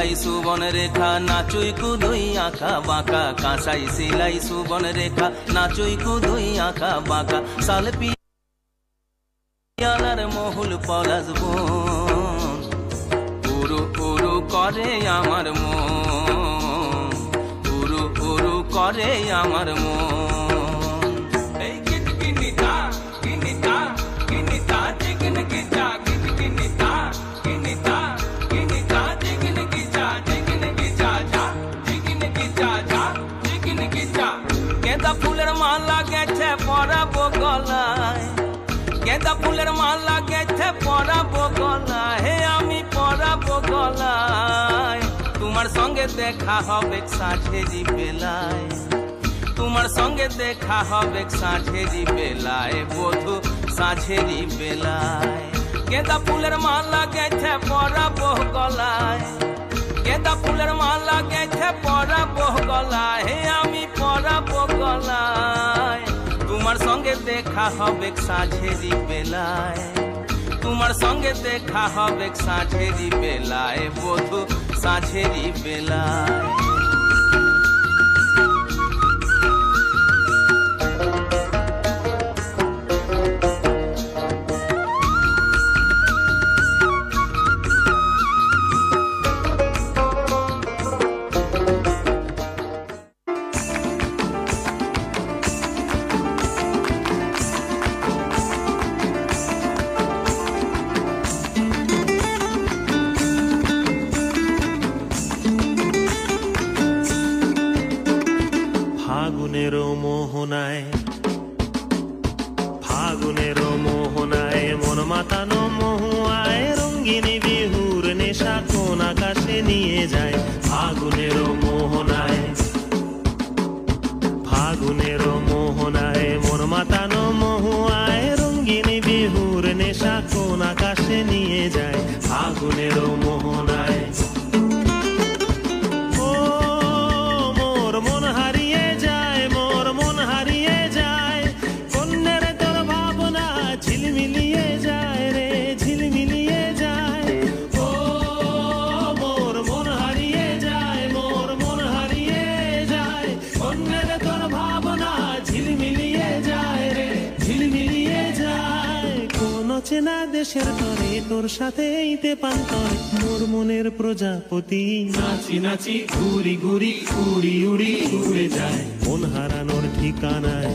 সিলাই সুবন রেখা নাচুই কুদুই আঁকা বাঁকা কাঁসাই সিলাই সুবন রেখা নাচুই কুদুই আঁকা বাঁকা সাল পিয়ালার মহুল পলাশ বন উরু উরু করে আমার মন উরু উরু করে আমার মন ফুলের মালা গেছে পরাবো গলায় গেঁদা ফুলের মালা গেছে পরাবো গলায় হে আমি পরাবো গলায় তোমার সঙ্গে দেখা হবে সাঁঝেরি বেলায় তোমার সঙ্গে দেখা হবে সাঁঝেরি বেলায় বধু সাঁঝেরি বেলায় গেঁদা ফুলের মালা গেছে পরাবো গলায় গেঁদা ফুলের মালা গেছে পরাবো গলায় হে আমি পরাবো গলায় তোমার সঙ্গে দেখা হবে সাঁঝেরি বেলায় তোমার সঙ্গে দেখা হবে সাঁঝেরি বেলায় বধু সাঁঝেরি বেলায় ফাগুনের মোহনায় মন মাতানো মহুয়ায় রঙ্গিনী বিহুর নেশা কোন আকাশে নিয়ে যায় ফাগুনের মোহনায় মন মাতানো মহুয়ায় রঙ্গিনী বিহুর নেশা কোন আকাশে নিয়ে যায় ফাগুনের মোহনায় চেনা দেশের তরে তোর সাথে এইতে পান্তরে মোর মনের প্রজাপতি নাচি নাচি ঘুরি ঘুরি উড়ি উড়ি উড়ে যায় মন হারানোর ঠিকানায়